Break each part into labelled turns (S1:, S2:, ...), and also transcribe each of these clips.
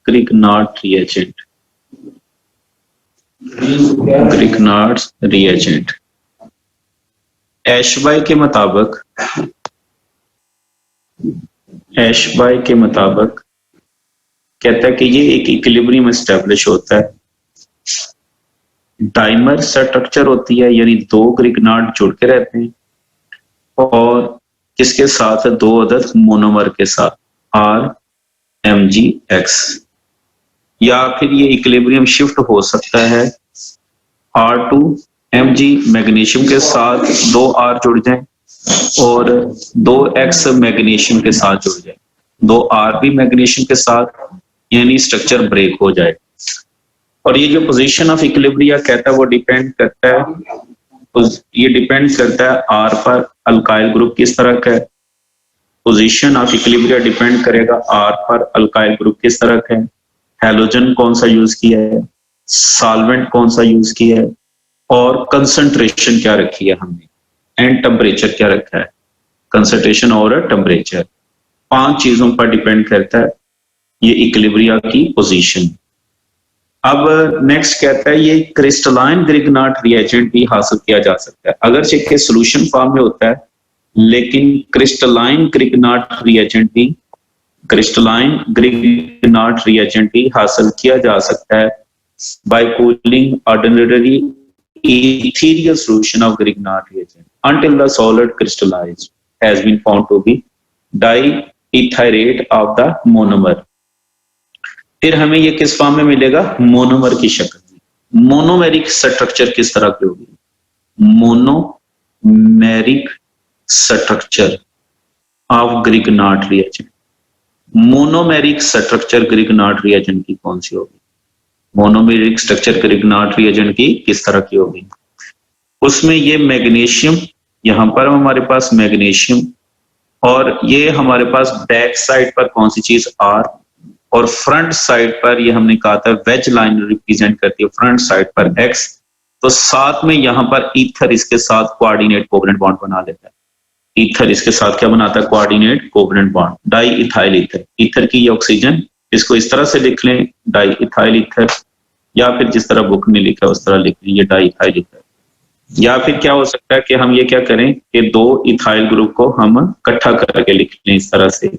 S1: Grignard reagent, Grignard reagent एशबाई के मुताबिक, एशबाई के मुताबिक कहता है कि ये एक इक्विलिब्रियम एस्टेब्लिश होता है, डाइमर स्ट्रक्चर होती है यानी दो ग्रिग्नार्ड जुड़ के रहते हैं और किसके साथ, दो अदद मोनोमर के साथ RMgX, या फिर ये इक्विलिब्रियम शिफ्ट हो सकता है R2Mg मैग्नीशियम के साथ 2 R जुड़ जाएं और 2X मैग्नीशियम के साथ जुड़ जाए, 2 R भी मैग्नीशियम के साथ, यानी स्ट्रक्चर ब्रेक हो जाए। और ये जो पोजीशन ऑफ इक्विलिब्रिया कहता है वो डिपेंड करता है, ये डिपेंड करता है R पर, अल्काइल ग्रुप किस तरह का है, पोजीशन ऑफ इक्विलिब्रिया डिपेंड करेगा R पर, अल्काइल ग्रुप किस तरह का है, हैलोजन कौन सा यूज किया है, सॉल्वेंट कौन सा यूज किया है और कंसंट्रेशन क्या रखी है हमने, एंड टेम्परेचर क्या रखा है, कंसंट्रेशन और टेम्परेचर, 5 चीजों पर डिपेंड करता है ये इक्विलिब्रिया की पोजीशन। अब नेक्स्ट कहता है ये क्रिस्टलाइन ग्रिग्नार्ड रिएजेंट भी हासिल किया जा सकता है, अगरचे के सॉल्यूशन फॉर्म में होता है लेकिन क्रिस्टलाइन ग्रिग्नार्ड रिएजेंट भी, क्रिस्टलाइन ग्रिग्नार्ड रिएजेंट भी हासिल किया जा सकता है by cooling ordinary ethereal solution of Grignard reagent until the solid crystallized has been found to be diethyrate of the monomer। फिर हमें ये किस फॉर्म में मिलेगा, मोनोमर की शक्ल में। मोनोमेरिक स्ट्रक्चर किस तरह की होगी, monomeric structure of Grignard reagent, monomeric structure Grignard reagent की कौन सी होगी, मोनोमेरिक स्ट्रक्चर ग्रिग्नार्ड रिएजेंट की किस तरह की होगी, उसमें ये मैग्नीशियम, यहां पर हमारे पास मैग्नीशियम और ये हमारे पास बैक साइड पर कौन सी चीज R और फ्रंट साइड पर ये हमने कहा था वेज लाइन रिप्रेजेंट करती है फ्रंट साइड पर X, तो साथ में यहां पर ईथर इसके साथ कोऑर्डिनेट कोवेलेंट बॉन्ड बना लेता है, ईथर इसके साथ क्या बनाता है, coordinate covalent bond, di ethyl ether, ether की ये ऑक्सीजन, इसको इस तरह से लिख लें डाई इथाइल ईथर, या फिर जिस तरह बुक में लिखा है उस तरह लिख लें ये डाई इथाइल ईथर। या फिर क्या हो सकता है कि हम ये क्या करें कि 2 इथाइल ग्रुप को हम इकट्ठा करके लिख लें इस तरह से,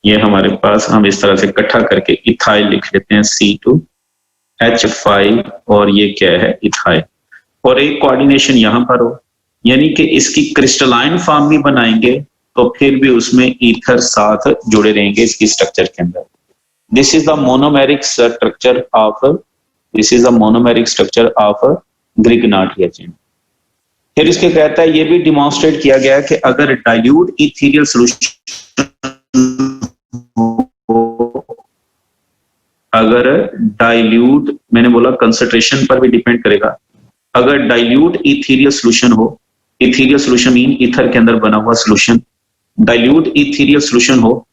S1: ये हमारे पास हम इस तरह से इकट्ठा करके इथाइल लिख लेते हैं C2H5 और ये क्या है इथाइल, और एक कोऑर्डिनेशन यहां पर हो, यानी कि इसकी क्रिस्टलाइन फॉर्म भी बनाएंगे तो फिर भी उसमें ईथर साथ जुड़े रहेंगे इसकी स्ट्रक्चर के अंदर। This is the monomeric structure of, this is the monomeric structure of Grignard reagent. फिर इसके कहता है ये भी डिमॉन्स्ट्रेट किया गया है कि अगर डाइल्यूट इथेरियल सॉल्यूशन, अगर डाइल्यूट, मैंने बोला कंसंट्रेशन पर भी डिपेंड करेगा, अगर डाइल्यूट इथेरियल सॉल्यूशन हो, इथेरियल सॉल्यूशन मीन ईथर के अंदर बना हुआ सॉल्यूशन, डाइल्यूट इथेरियल सॉल्यूशन हो,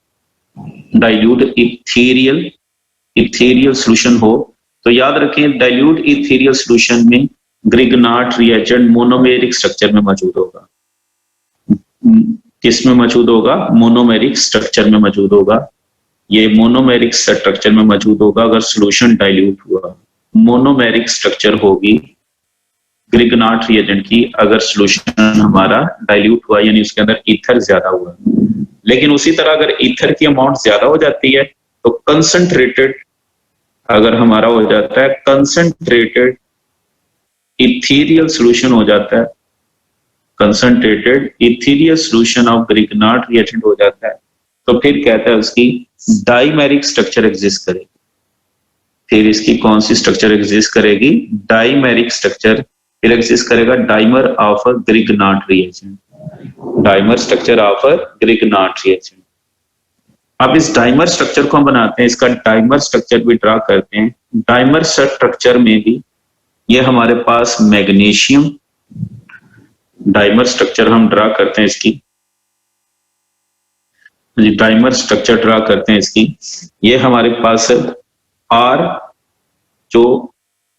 S1: डाइल्यूट इथेरियल सॉल्यूशन हो, तो याद रखें डाइल्यूट इथेरियल सॉल्यूशन में ग्रिग्नार्ड रिएजेंट मोनोमेरिक स्ट्रक्चर में मौजूद होगा, किस में मौजूद होगा, मोनोमेरिक स्ट्रक्चर में मौजूद होगा, ये मोनोमेरिक स्ट्रक्चर में मौजूद होगा अगर सॉल्यूशन डाइल्यूट हुआ, मोनोमेरिक स्ट्रक्चर होगी ग्रिग्नार्ड रिएजेंट की अगर सॉल्यूशन हमारा डाइल्यूट हुआ, यानी उसके अंदर ईथर ज्यादा हुआ। लेकिन उसी तरह अगर ईथर की अमाउंट ज्यादा हो जाती है तो कंसंट्रेटेड, अगर हमारा हो जाता है कंसंट्रेटेड इथेरियल सॉल्यूशन हो जाता है, concentrated ethereal solution of Grignard reagent हो जाता है, तो फिर कहता है उसकी डाइमेरिक स्ट्रक्चर एग्जिस्ट करेगी। फिर इसकी कौन सी स्ट्रक्चर एग्जिस्ट करेगी, डाइमेरिक स्ट्रक्चर फिर एग्जिस्ट करेगा, dimer of Grignard reagent, dimer structure of Grignard reagent. अब इस डाइमर स्ट्रक्चर को हम बनाते हैं, इसका डाइमर स्ट्रक्चर भी ड्रा करते हैं। डाइमर स्ट्रक्चर में भी ये हमारे पास मैग्नीशियम, डाइमर स्ट्रक्चर हम ड्रा करते हैं इसकी, डाइमर स्ट्रक्चर ड्रा करते हैं इसकी, ये हमारे पास R जो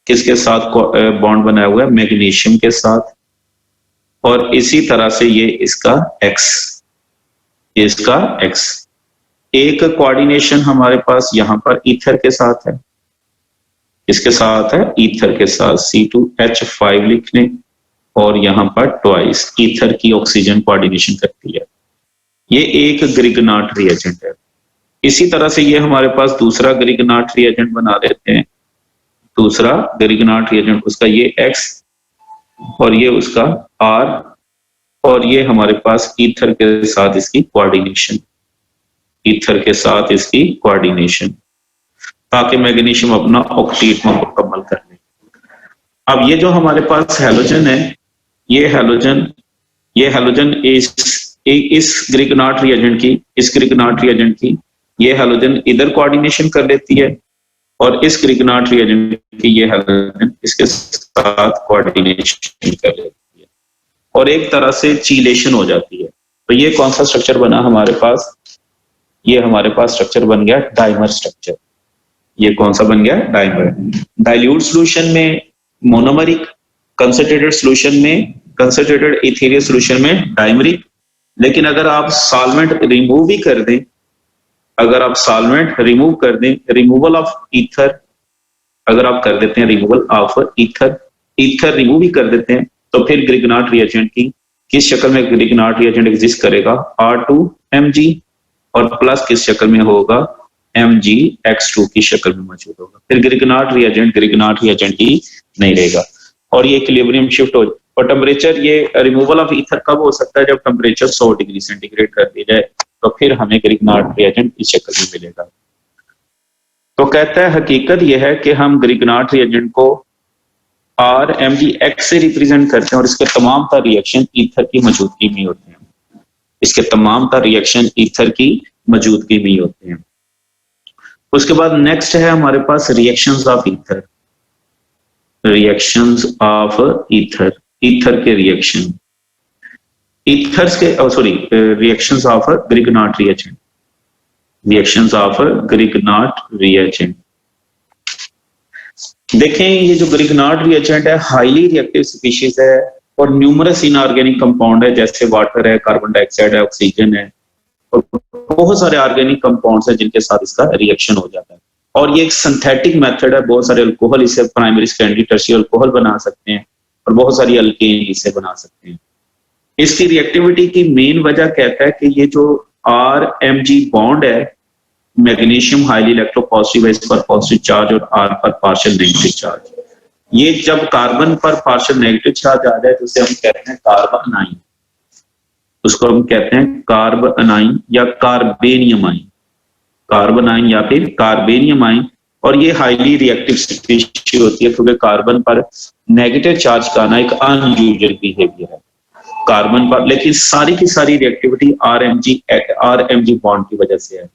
S1: किसके साथ बॉन्ड बनाया हुआ है, मैग्नीशियम के साथ, और इसी तरह से ये इसका X, ये इसका X, एक कोऑर्डिनेशन हमारे पास यहाँ पर ईथर के साथ है, इसके साथ है ईथर के साथ C2H5 लिख लें, और यहाँ पर ट्वाइस ईथर की ऑक्सीजन कोऑर्डिनेशन करती है। ये एक ग्रिगनाट रिएजेंट है। इसी तरह से ये हमारे पास दूसरा ग्रिगनाट रिएजेंट बना देते हैं, दूसरा ग्रिगनाट रिएजेंट, उसका ये X और ये उसका R, और ये हमारे पास ईथर के साथ इसकी कोऑर्डिनेशन, ईथर के साथ इसकी कोऑर्डिनेशन, ताकि मैग्नीशियम अपना ऑक्टेट में मुकम्मल कर ले। अब ये जो हमारे पास हैलोजन है, ये हैलोजन इस ग्रिगनाट रिएजेंट की, इस ग्रिगनाट रिएजेंट की ये हैलोजन इधर कोऑर्डिनेशन कर लेती है, और इस ग्रिगनाट रिएजेंट की ये हैलोजन इसके साथ कोऑर्डिनेशन कर लेती है, और एक तरह से चीलेशन हो जाती है। तो ये कौन सा स्ट्रक्चर बना हमारे पास? ये हमारे पास स्ट्रक्चर बन गया डाइमर स्ट्रक्चर। ये कौन सा बन गया? डाइमर। डाइल्यूट सॉल्यूशन में मोनोमरिक, कंसंट्रेटेड सॉल्यूशन में, कंसंट्रेटेड इथेरियल सॉल्यूशन में डाइमरिक। लेकिन अगर आप सॉल्वेंट रिमूव भी कर दें, अगर आप सॉल्वेंट रिमूव कर दें, रिमूवल ऑफ ईथर अगर आप कर देते हैं, रिमूवल ऑफ ईथर रिमूव भी कर देते हैं, तो फिर ग्रिगनाट रिएजेंट की किस शक्ल में ग्रिगनाट रिएजेंट एग्जिस्ट करेगा? R2Mg, और प्लस किस शक्ल में होगा? MgX2 की शक्ल में मौजूद होगा। फिर ग्रिगनाट रिएजेंट ही नहीं रहेगा, और ये इक्विलिब्रियम शिफ्ट हो। और टेम्परेचर, ये रिमूवल ऑफ ईथर कब हो सकता है? जब टेम्परेचर 100 डिग्री सेंटीग्रेड कर दी जाए, तो फिर हमें ग्रिगनाट रिएजेंट इस शक्ल में मिलेगा। तो कहता है हकीकत यह है कि हम ग्रिगनाट रिएजेंट को RMgX से रिप्रेजेंट करते हैं, और इसके तमाम तर रिएक्शन ईथर की मौजूदगी में होते हैं, इसके तमाम तर रिएक्शन ईथर की मौजूदगी में होते हैं। उसके बाद नेक्स्ट है हमारे पास reactions of ether. Reactions of ether, ether के रिएक्शन, ईथर्स के reactions of Grignard reagent, reactions of Grignard reagent. देखें, ये जो ग्रिगनाट रिएजेंट है हाईली रिएक्टिव स्पीशीज है, और न्यूमरस इनऑर्गेनिक कंपाउंड है, जैसे वाटर है, कार्बन डाइऑक्साइड है, ऑक्सीजन है, और बहुत सारे ऑर्गेनिक कंपाउंड्स हैं जिनके साथ इसका रिएक्शन हो जाता है। और ये एक सिंथेटिक मेथड है, बहुत सारे अल्कोहल इसे प्राइमरी, सेकेंडरी, टर्शियरी अल्कोहल बना सकते हैं, और बहुत सारी अल्केन इसे बना सकते हैं। इसकी रिएक्टिविटी की मेन वजह कहता है कि ये जो RMg बॉन्ड है, मैग्नीशियम हाईली इलेक्ट्रोपॉजिटिव है, इस पर पॉजिटिव चार्ज और R पर पार्शियल नेगेटिव चार्ज। ये जब कार्बन पर पार्शियल नेगेटिव चार्ज आ जाए तो उसे हम कहते हैं कार्बन आइन, उसको हम कहते हैं कार्बन आइन या कार्बेनियम आइन, कार्बन आइन या फिर कार्बेनियम आइन। और ये हाईली रिएक्टिव स्पीशीज होती है, क्योंकि कार्बन पर नेगेटिव चार्ज का आना एक अनयूजुअल बिहेवियर है कार्बन पर, लेकिन सारी की सारी रिएक्टिविटी RMg बॉन्ड की वजह से है।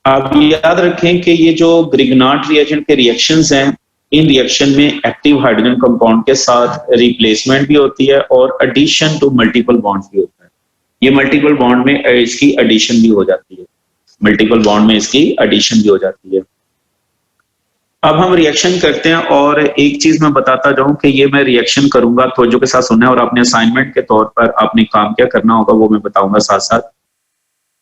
S1: आप याद रखें कि ये जो ग्रिगनाट रिएजेंट के रिएक्शंस हैं, इन रिएक्शन में एक्टिव हाइड्रोजन कंपाउंड के साथ रिप्लेसमेंट भी होती है, और एडिशन टू मल्टीपल बॉन्ड्स भी होता है। ये मल्टीपल बॉन्ड में इसकी एडिशन भी हो जाती है, मल्टीपल बॉन्ड में इसकी एडिशन भी हो जाती है। अब हम रिएक्शन करते हैं, और एक चीज मैं बताता जाऊं कि ये मैं रिएक्शन करूंगा, तवज्जो के साथ सुनना है, और आपने असाइनमेंट के तौर पर आपने काम क्या करना होगा वो मैं बताऊंगा साथ साथ।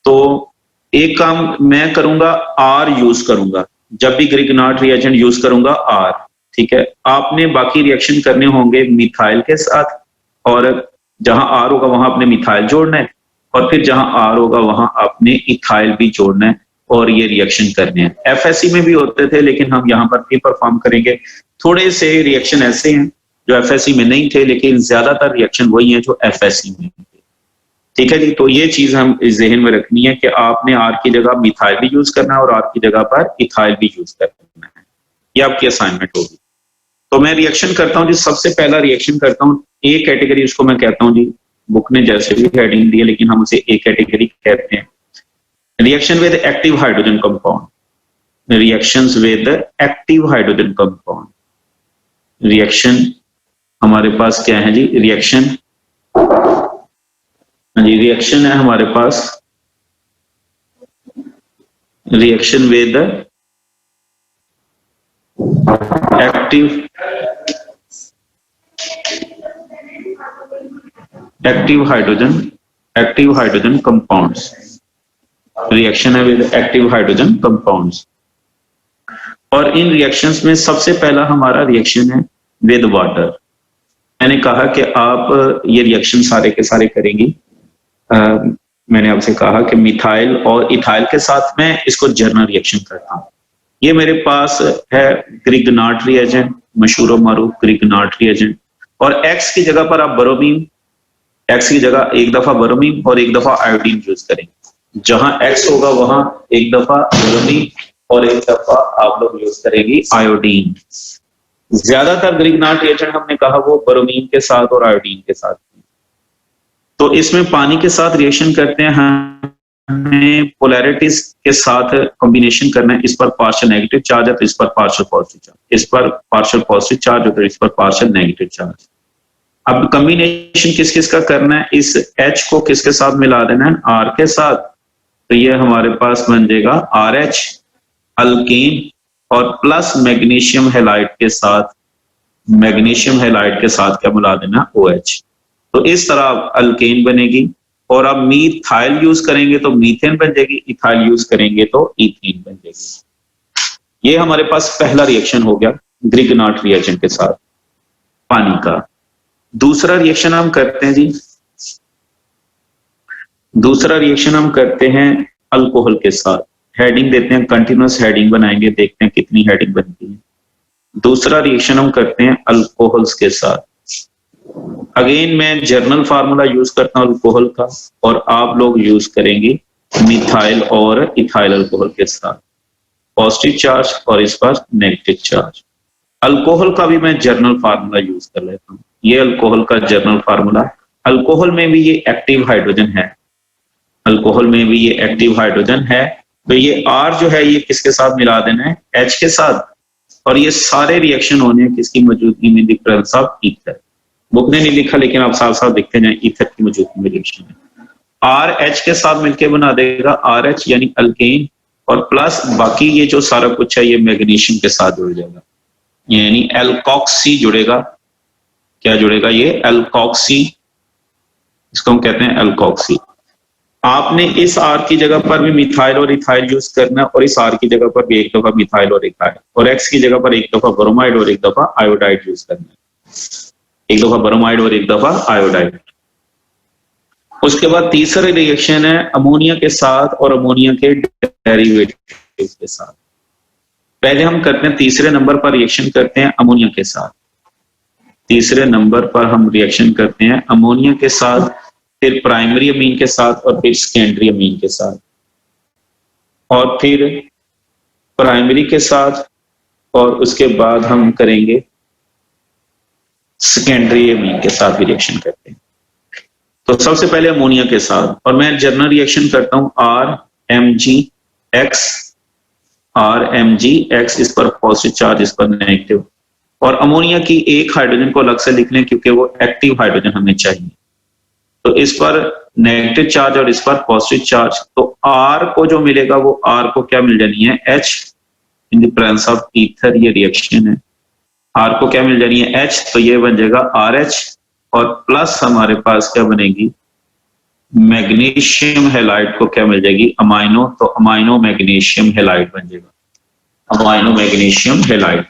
S1: तो एक काम मैं करूंगा, R यूज करूंगा, जब भी ग्रिगनाट रिएजेंट यूज करूंगा R, ठीक है। आपने बाकी रिएक्शन करने होंगे मिथाइल के साथ, और जहां R होगा वहां आपने मिथाइल जोड़ना है, और फिर जहां R होगा वहां आपने इथाइल भी जोड़ना है, और ये रिएक्शन करने हैं। FSC में भी होते थे, लेकिन हम यहाँ पर भी परफॉर्म करेंगे। थोड़े से रिएक्शन ऐसे हैं जो FSC में नहीं थे, लेकिन ज्यादातर रिएक्शन वही हैं जो FSC में थे, ठीक है जी। तो ये चीज हम जहन में रखनी है कि आपने R की जगह मिथाइल भी यूज करना है, और R की जगह पर इथाइल भी यूज करना है। ये आपकी असाइनमेंट होगी। तो मैं रिएक्शन करता हूँ जी, सबसे पहला रिएक्शन करता हूँ A कैटेगरी, उसको मैं कहता हूँ जी, बुक ने जैसे भी हेडिंग दी है, लेकिन हम उसे A कैटेगरी कहते हैं। Reaction with active hydrogen compound, reactions with active hydrogen compound. Reaction हमारे पास क्या है जी? रिएक्शन, जी रिएक्शन है हमारे पास, reaction with active hydrogen compounds. Reaction है विद एक्टिव हाइड्रोजन कंपाउंड्स। और इन रिएक्शंस में सबसे पहला हमारा रिएक्शन है विद वाटर। मैंने कहा कि आप ये रिएक्शन सारे के सारे करेंगी। मैंने आपसे कहा कि मिथाइल और इथाइल के साथ मैं इसको जर्नल रिएक्शन करता हूँ। ये मेरे पास है ग्रिगनाट रिएजेंट, मशहूर मारूफ ग्रिगनाट रिएजेंट। और एक्स की जगह पर आप ब्रोमीन, एक्स की जगह एक दफा ब्रोमीन और एक दफा आयोडीन यूज करेंगे। जहां एक्स होगा वहां एक दफा ब्रोमीन और एक दफा आप लोग यूज करेंगी आयोडीन। ज्यादातर ग्रिगनाट रिएजेंट हमने कहा वो ब्रोमीन के साथ और आयोडीन के साथ। तो इसमें पानी के साथ रिएक्शन करते हैं, हमें पोलैरिटीज के साथ कॉम्बिनेशन करना है। इस पर पार्शियल नेगेटिव चार्ज है तो इस पर पार्शियल पॉजिटिव चार्ज, इस पर पार्शियल पॉजिटिव चार्ज है तो इस पर पार्शियल नेगेटिव चार्ज। अब कॉम्बिनेशन किस किस का करना है, इस H को किसके साथ मिला देना है, R के साथ। तो ये हमारे पास बन जाएगा RH अल्केन और प्लस मैग्नीशियम हैलाइड के साथ, मैग्नीशियम हैलाइड के साथ क्या मिला देना, OH। तो इस तरह अल्केन बनेगी। और अब मीथाइल यूज करेंगे तो मीथेन बन जाएगी, इथाइल यूज करेंगे तो ईथेन बन जाएगी। ये हमारे पास पहला रिएक्शन हो गया ग्रिगनाट रिएजेंट के साथ पानी का। दूसरा रिएक्शन हम करते हैं जी, दूसरा रिएक्शन हम करते हैं अल्कोहल के साथ। हेडिंग देते हैं, कंटिन्यूअस हेडिंग बनाएंगे, देखते हैं कितनी हेडिंग बनती है। दूसरा रिएक्शन हम करते हैं अल्कोहल्स के साथ। अगेन मैं जर्नल फार्मूला यूज करता हूं अल्कोहल का, और आप लोग यूज करेंगे मिथाइल और इथाइल अल्कोहल के साथ। पॉजिटिव चार्ज और इस पर नेगेटिव चार्ज। अल्कोहल का भी मैं जर्नल फार्मूला यूज कर लेता हूं। ये अल्कोहल का जर्नल फार्मूला, अल्कोहल में भी ये एक्टिव हाइड्रोजन है, अल्कोहल में भी ये एक्टिव हाइड्रोजन है। तो ये R जो है ये किसके साथ मिला देना है, H के साथ। और ये सारे रिएक्शन होने हैं किसकी मौजूदगी में, the presence of ether. Book ने नहीं लिखा लेकिन आप साथ साथ देखते जाए, ईथर की मौजूदगी में रिएक्शन है। RH के साथ मिलकर बना देगा RH यानी अल्केन, और प्लस बाकी ये जो सारा कुछ है ये मैग्नीशियम के साथ जुड़ जाएगा, यानी एल्कोक्सी जुड़ेगा। क्या जुड़ेगा, ये एल्कोक्सी, इसको हम कहते हैं एल्कोक्सी। आपने इस R की जगह पर भी मिथाइल और इथाइल यूज करना है, और इस R की जगह पर भी एक दफा मिथाइल और इथाइल, और X की जगह पर एक दफा ब्रोमाइड और एक दफा आयोडाइड यूज करना है, एक दफा ब्रोमाइड और एक दफा आयोडाइड। उसके बाद तीसरा रिएक्शन है अमोनिया के साथ और अमोनिया के डेरिवेटिव के साथ। पहले हम करते हैं तीसरे नंबर पर रिएक्शन करते हैं अमोनिया के साथ। तीसरे नंबर पर हम रिएक्शन करते हैं अमोनिया के साथ, फिर प्राइमरी अमीन के साथ, और फिर सेकेंडरी अमीन के साथ, और फिर प्राइमरी के साथ, और उसके बाद हम करेंगे सेकेंडरी अमीन के साथ भी रिएक्शन करते हैं। तो सबसे पहले अमोनिया के साथ, और मैं जर्नल रिएक्शन करता हूं RMgX, RMgX, इस पर पॉजिटिव चार्ज, इस पर नेगेटिव। और अमोनिया की एक हाइड्रोजन को अलग से लिख लें क्योंकि वो एक्टिव हाइड्रोजन हमें चाहिए। तो इस पर नेगेटिव चार्ज और इस पर पॉजिटिव चार्ज। तो R को जो मिलेगा वो R को क्या मिल जानी है, H in the presence of ether. ये रिएक्शन है, R को क्या मिल जानी है, H, तो ये बन जाएगा RH, और प्लस हमारे पास क्या बनेगी, मैग्नीशियम हैलाइड को क्या मिल जाएगी, अमाइनो। तो अमाइनो मैग्नीशियम हैलाइड बन जाएगा, अमाइनो मैग्नीशियम हैलाइड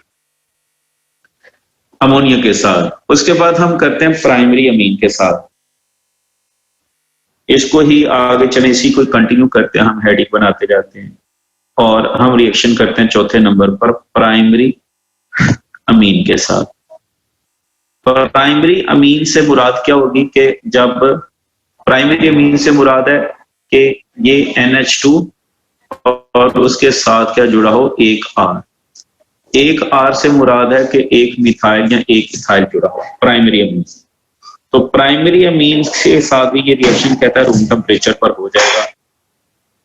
S1: अमोनिया के साथ। उसके बाद हम करते हैं प्राइमरी अमीन के साथ। इसको ही आगे चले, इसी को कंटिन्यू करते हैं, हम हेडिंग बनाते जाते हैं, और हम रिएक्शन करते हैं चौथे नंबर पर प्राइमरी अमीन के साथ। प्राइमरी अमीन से मुराद क्या होगी कि जब प्राइमरी अमीन से मुराद है कि ये NH2 और उसके साथ क्या जुड़ा हो, एक R। एक R से मुराद है कि एक मिथाइल या एक इथाइल जुड़ा हो प्राइमरी अमीन। तो प्राइमरी अमीन के साथ भी ये रिएक्शन कहता है रूम टेम्परेचर पर हो जाएगा।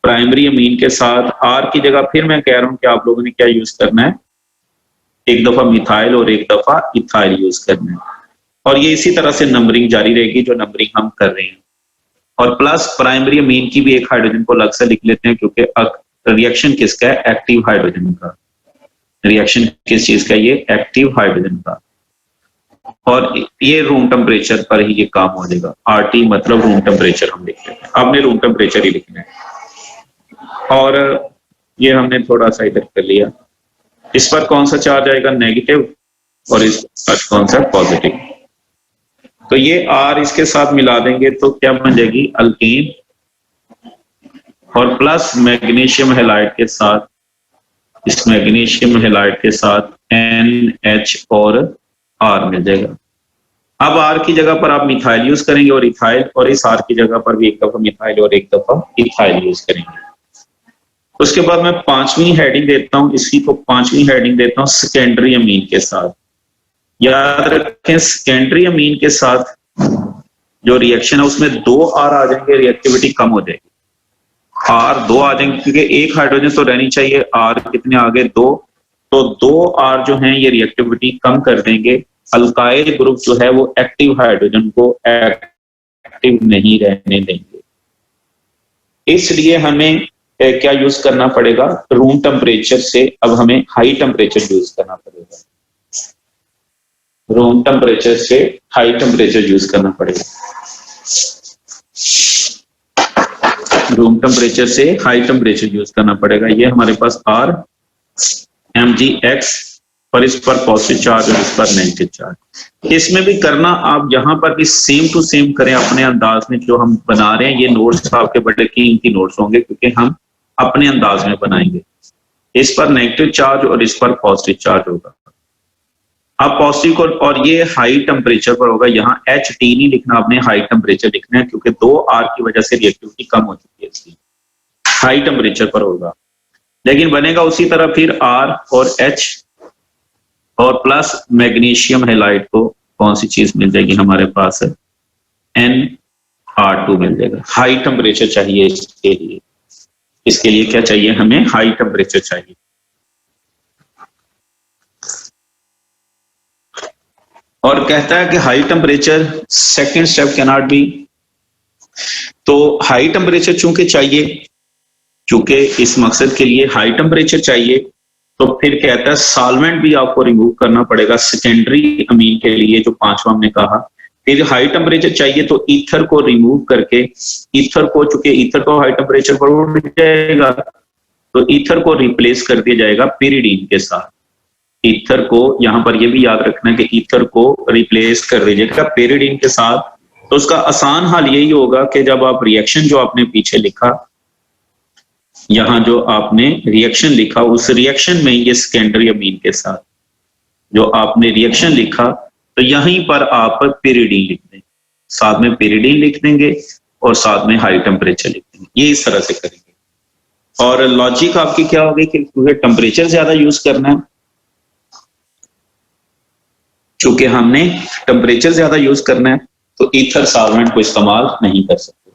S1: प्राइमरी अमीन के साथ R की जगह फिर मैं कह रहा हूं कि आप लोगों ने क्या यूज करना है, एक दफा मिथाइल और एक दफा इथाइल यूज करना है, और ये इसी तरह से नंबरिंग जारी रहेगी जो नंबरिंग हम कर रहे हैं। और प्लस प्राइमरी अमीन की भी एक हाइड्रोजन को अलग से लिख लेते हैं क्योंकि रिएक्शन किसका है, एक्टिव हाइड्रोजन का। रिएक्शन किस चीज का, ये एक्टिव हाइड्रोजन का, और ये रूम टेम्परेचर पर ही ये काम हो जाएगा। RT मतलब रूम टेम्परेचर हम लिखते हैं, आपने रूम टेम्परेचर ही लिखना है। और ये हमने थोड़ा सा इधर कर लिया। इस पर कौन सा चार्ज आएगा? नेगेटिव, और इस पर कौन सा? पॉजिटिव। तो ये R इसके साथ मिला देंगे तो क्या बन जाएगी? अल्कीन, और प्लस मैग्नीशियम हैलाइड के साथ, इस मैग्नीशियम हैलाइड के साथ NH और R मिल जाएगा। अब R की जगह पर आप मिथाइल यूज करेंगे और इथाइल, और इस R की जगह पर भी एक दफा मिथाइल और एक दफा इथाइल यूज करेंगे। उसके बाद मैं पांचवी हेडिंग देता हूं, इसी को पांचवी हेडिंग देता हूं सेकेंडरी अमीन के साथ। याद रखें सेकेंडरी अमीन के साथ जो रिएक्शन है उसमें 2 R आ जाएंगे, रिएक्टिविटी कम हो जाएगी। R 2 आ जाएंगे क्योंकि एक हाइड्रोजन तो रहनी चाहिए, R कितने आ गए? 2। तो 2 R जो हैं ये रिएक्टिविटी कम कर देंगे। अल्काइल ग्रुप जो है वो एक्टिव हाइड्रोजन को एक्टिव नहीं रहने देंगे। इसलिए हमें क्या यूज करना पड़ेगा? रूम टेम्परेचर से अब हमें हाई टेम्परेचर यूज करना पड़ेगा। रूम टेम्परेचर से हाई टेम्परेचर यूज करना पड़ेगा। रूम टेम्परेचर से हाई टेम्परेचर यूज करना पड़ेगा। ये हमारे पास R MgX, पर इस पर पॉजिटिव चार्ज और इस पर नेगेटिव चार्ज। इसमें भी करना आप यहाँ पर भी सेम टू सेम करें अपने अंदाज में। जो हम बना रहे हैं ये नोट्स आपके बड़े कीमती नोट्स होंगे क्योंकि हम अपने अंदाज में बनाएंगे। इस पर नेगेटिव चार्ज और इस पर पॉजिटिव चार्ज होगा। अब पॉजिटिव को, और ये हाई टेम्परेचर पर होगा। यहाँ HT नहीं लिखना, आपने हाई टेम्परेचर लिखना है क्योंकि 2 R की वजह से रिएक्टिविटी कम हो चुकी है इसकी। हाई टेम्परेचर पर होगा, लेकिन बनेगा उसी तरह फिर R और H और प्लस मैग्नीशियम हैलाइड को कौन सी चीज मिल जाएगी हमारे पास? NR2 मिल जाएगा। हाई टेम्परेचर चाहिए इसके लिए। इसके लिए क्या चाहिए हमें? हाई टेम्परेचर चाहिए। और कहता है कि high temperature second step can not be. तो हाई टेम्परेचर चूंकि चाहिए, चूंकि इस मकसद के लिए हाई टेम्परेचर चाहिए, तो फिर कहता है सॉल्वेंट भी आपको रिमूव करना पड़ेगा सेकेंडरी अमीन के लिए, जो पांचवा हमने कहा। फिर हाई टेम्परेचर चाहिए तो ईथर को रिमूव करके, ईथर को, चूंकि ईथर को हाई टेम्परेचर पर उड़ जाएगा तो ईथर को रिप्लेस कर दिया जाएगा पिरिडीन के साथ। ईथर को यहां पर यह भी याद रखना कि ईथर को रिप्लेस कर दीजिएगा पिरिडीन के साथ। तो उसका आसान हाल यही होगा कि जब आप रिएक्शन जो आपने पीछे लिखा, यहां जो आपने रिएक्शन लिखा, उस रिएक्शन में ये सेकेंडरी अमीन के साथ जो आपने रिएक्शन लिखा, तो यहीं पर आप पिरिडीन लिख देंगे, साथ में पिरिडीन लिख देंगे और साथ में हाई टेम्परेचर लिख देंगे। ये इस तरह से करेंगे। और लॉजिक आपकी क्या होगी कि टेम्परेचर ज्यादा यूज करना है, चूंकि हमने टेम्परेचर ज्यादा यूज करना है तो ईथर सॉल्वेंट को इस्तेमाल नहीं कर सकते।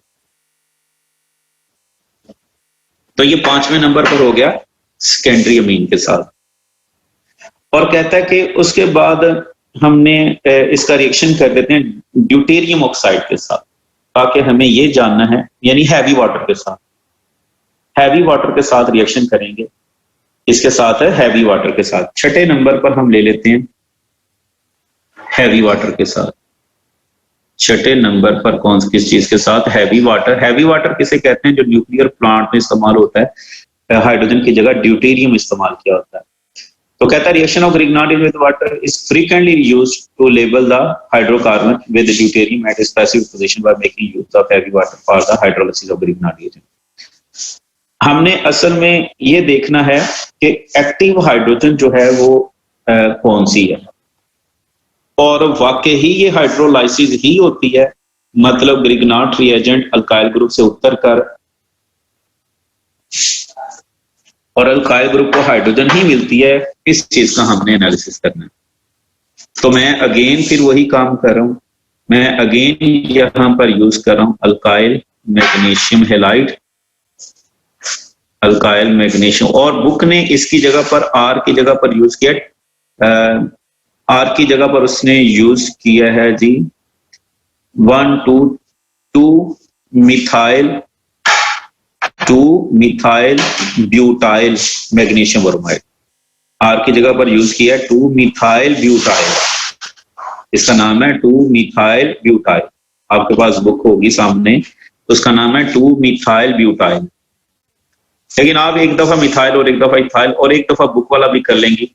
S1: तो ये पांचवें नंबर पर हो गया सेकेंडरी अमीन के साथ। और कहता है कि उसके बाद हमने इसका रिएक्शन कर देते हैं ड्यूटेरियम ऑक्साइड के साथ, ताकि हमें ये जानना है, यानी हैवी वाटर के साथ। हैवी वाटर के साथ रिएक्शन करेंगे, इसके साथ है हैवी वाटर के साथ। छठे नंबर पर हम ले लेते हैं हैवी वाटर के साथ। छठे नंबर पर कौन सी किस चीज के साथ? Heavy water. हैवी वाटर किसे कहते हैं? जो न्यूक्लियर प्लांट में इस्तेमाल होता है, हाइड्रोजन की जगह ड्यूटेरियम इस्तेमाल किया होता है। तो कहता है reaction of grignardi with water is frequently used to label the hydrocarbon with deuterium at a specific position by making use of heavy water for the hydrolysis of grignardi agent। हमने असल में ये देखना है कि एक्टिव हाइड्रोजन जो है वो कौन सी है, और वाकई ही ये हाइड्रोलाइसिस ही होती है, मतलब ग्रिग्नार्ड रिएजेंट अल्काइल ग्रुप से उतर कर और अल्काइल ग्रुप को हाइड्रोजन ही मिलती है। इस चीज का हमने एनालिसिस करना है। तो मैं अगेन फिर वही काम कर रहा हूं, मैं अगेन यहां पर यूज कर रहा हूं alkyl magnesium halide, alkyl magnesium. और बुक ने इसकी जगह पर आर की जगह पर यूज किया, आर की जगह पर उसने यूज किया है G 1,2,2 methyl 2 methyl butyl magnesium bromide. R की जगह पर यूज किया है 2 मिथाइल ब्यूटाइल, इसका नाम है 2 मिथाइल ब्यूटाइल। आपके पास बुक होगी सामने, उसका नाम है 2 मिथाइल ब्यूटाइल। लेकिन आप एक दफा मिथाइल और एक दफा इथाइल और एक दफा बुक वाला भी कर लेंगी।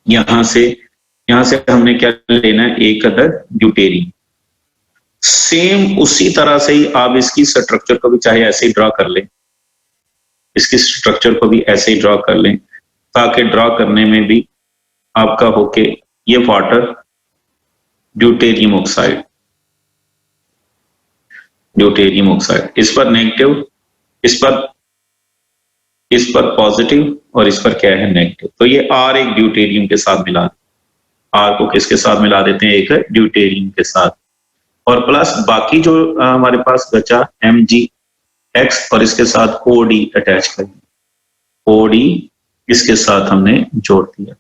S1: यहां से हमने क्या लेना है, एक अदद ड्यूटेरियम। सेम उसी तरह से ही आप इसकी स्ट्रक्चर को भी चाहे ऐसे ही ड्रा कर लें, इसकी स्ट्रक्चर को भी ऐसे ही ड्रा कर लें, ताकि ड्रा करने में भी आपका होके ये water deuterium oxide, deuterium oxide, इस पर नेगेटिव, इस पर पॉजिटिव और इस पर क्या है, नेगेटिव। तो ये आर एक ड्यूटेरियम के साथ मिला, आर को किसके साथ मिला देते हैं, एक ड्यूटेरियम के साथ, और प्लस बाकी जो हमारे पास बचा MgX और इसके साथ OD अटैच करेंगे, OD इसके साथ हमने जोड़ दिया।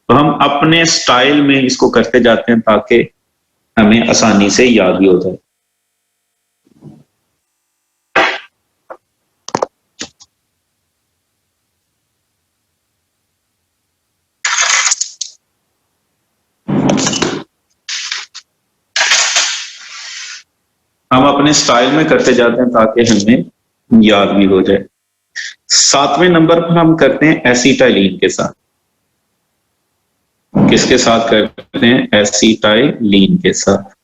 S1: तो हम अपने स्टाइल में इसको करते जाते हैं ताकि हमें आसानी से याद भी हो जाए। हम अपने स्टाइल में करते जाते हैं ताकि हमें याद भी हो जाए। 7वें नंबर पर हम करते हैं एसिटाइलिन के साथ। किसके साथ करते हैं, एसिटाइलिन के साथ।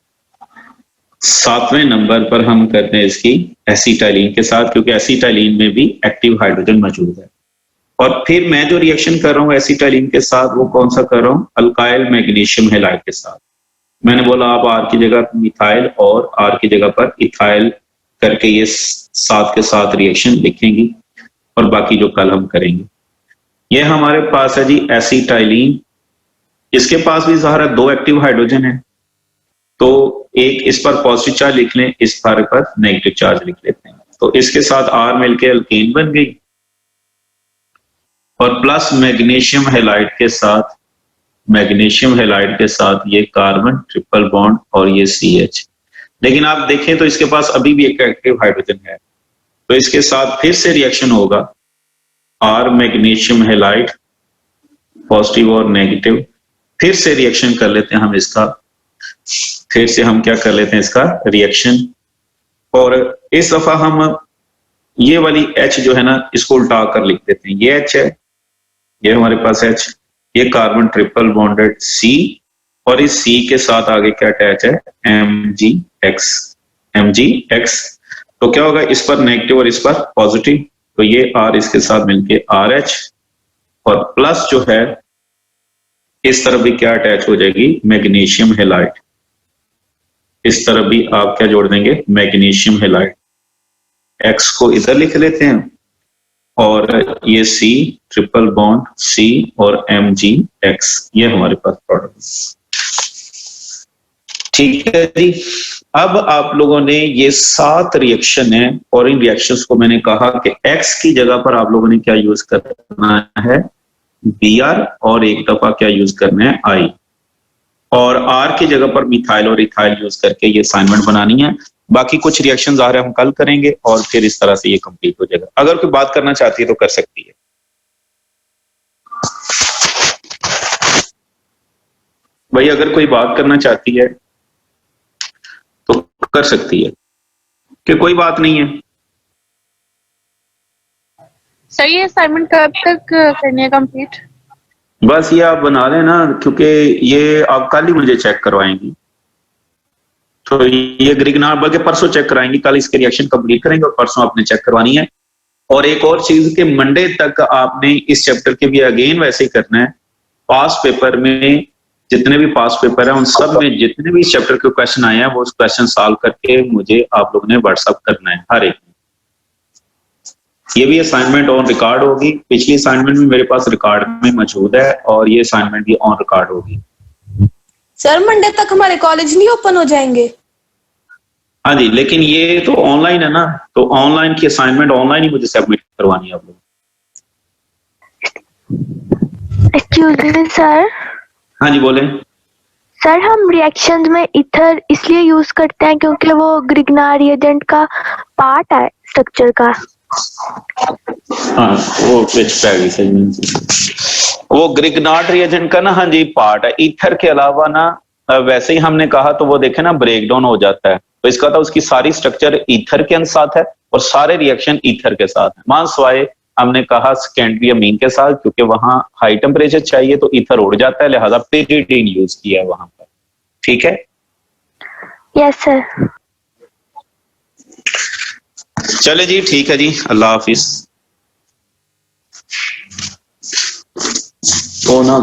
S1: 7वें नंबर पर हम करते हैं इसकी एसिटाइलिन के साथ, क्योंकि एसिटाइलिन में भी एक्टिव हाइड्रोजन मौजूद है। और फिर मैं जो रिएक्शन कर रहा हूं एसिटाइलिन के साथ, वो कौन सा कर रहा हूं, अल्काइल मैग्नीशियम हैलाइड के साथ। मैंने बोला आप आर की जगह मिथाइल और आर की जगह पर इथाइल करके ये साथ के साथ रिएक्शन लिखेंगी, और बाकी जो कल हम करेंगे। ये हमारे पास है जी एसिटाइलिन, इसके पास भी ज़ाहिर है 2 एक्टिव हाइड्रोजन है, तो एक इस पर पॉजिटिव चार्ज लिख लें, इस पर नेगेटिव चार्ज लिख लेते हैं। तो इसके साथ आर मिलके अल्केन बन गई, और प्लस मैग्नीशियम हैलाइड के साथ, मैग्नीशियम हैलाइड के साथ ये कार्बन ट्रिपल बॉन्ड और ये CH। लेकिन आप देखें तो इसके पास अभी भी एक एक्टिव हाइड्रोजन है, तो इसके साथ फिर से रिएक्शन होगा, आर मैग्नीशियम हैलाइड पॉजिटिव और नेगेटिव, फिर से रिएक्शन कर लेते हैं हम इसका, फिर से हम क्या कर लेते हैं इसका रिएक्शन, और इस दफा हम ये वाली H जो है ना, इसको उल्टा कर लिख देते हैं। ये H है, ये हमारे पास H, ये कार्बन ट्रिपल बॉन्डेड C, और इस C के साथ आगे क्या अटैच है, MgX। तो क्या होगा, इस पर नेगेटिव और इस पर पॉजिटिव, तो ये R इसके साथ मिलके RH, और प्लस जो है इस तरफ भी क्या अटैच हो जाएगी, मैग्नीशियम हैलाइड। इस तरफ भी आप क्या जोड़ देंगे, मैग्नीशियम हैलाइड। X को इधर लिख लेते हैं, और ये C ट्रिपल बॉन्ड C और MgX, ये हमारे पास प्रोडक्ट। ठीक है जी। अब आप लोगों ने ये 7 रिएक्शन है, और इन रिएक्शंस को मैंने कहा कि X की जगह पर आप लोगों ने क्या यूज करना है, Br, और एक दफा क्या यूज करना है, I, और R की जगह पर मिथाइल और इथाइल यूज करके ये असाइनमेंट बनानी है। बाकी कुछ रिएक्शन आ रहे हैं हम कल करेंगे, और फिर इस तरह से ये कंप्लीट हो जाएगा। अगर कोई बात करना चाहती है तो कर सकती है। भाई अगर कोई बात करना चाहती है तो कर सकती है, कि कोई बात नहीं है।
S2: सर ये असाइनमेंट कब तक करनी है कंप्लीट?
S1: बस ये आप बना लेना, क्योंकि ये आप कल ही मुझे चेक करवाएंगी, तो ये ग्रिगनार बल्कि परसों चेक कराएंगी, कल इसके रिएक्शन कंप्लीट करेंगे और परसों आपने चेक करवानी है। और एक और चीज कि मंडे तक आपने इस चैप्टर के भी अगेन वैसे ही करना है। पास पेपर में जितने भी पास पेपर है उन सब में जितने भी इस चैप्टर के क्वेश्चन आए हैं वो क्वेश्चन सॉल्व करके मुझे आप लोगों ने व्हाट्सएप करना है हर एक। ये भी असाइनमेंट ऑन रिकॉर्ड होगी, पिछली असाइनमेंट भी मेरे पास रिकॉर्ड में मौजूद है और ये असाइनमेंट भी ऑन रिकॉर्ड होगी।
S3: सर मंडे तक हमारे कॉलेज नहीं ओपन हो जाएंगे?
S1: हाँ जी, लेकिन ये तो ऑनलाइन है ना, तो ऑनलाइन की असाइनमेंट ऑनलाइन ही मुझे सबमिट करवानी है आप लोग।
S4: Excuse me sir.
S1: हाँ जी बोले।
S4: सर हम रिएक्शंस में ईथर इसलिए यूज करते हैं क्योंकि वो ग्रिग्नार रिएजेंट का पार्ट है स्ट्रक्चर का।
S1: हाँ वो ग्रिग्नार्ड रिएजेंट का ना, हाँ जी पार्ट है। ईथर के अलावा ना वैसे ही हमने कहा तो वो देखे ना ब्रेक डाउन हो जाता है, तो इसका तो उसकी सारी स्ट्रक्चर ईथर के साथ है, और सारे रिएक्शन ईथर के साथ हैं, मान स्वाय हमने कहा सेकेंडरी अमीन के साथ, क्योंकि वहां हाई टेम्परेचर चाहिए तो ईथर उड़ जाता है, लिहाजा पेरिडीन यूज किया है वहां पर। ठीक है,
S4: यस सर।
S1: चले जी, ठीक है जी, अल्लाह हाफिज। तो ना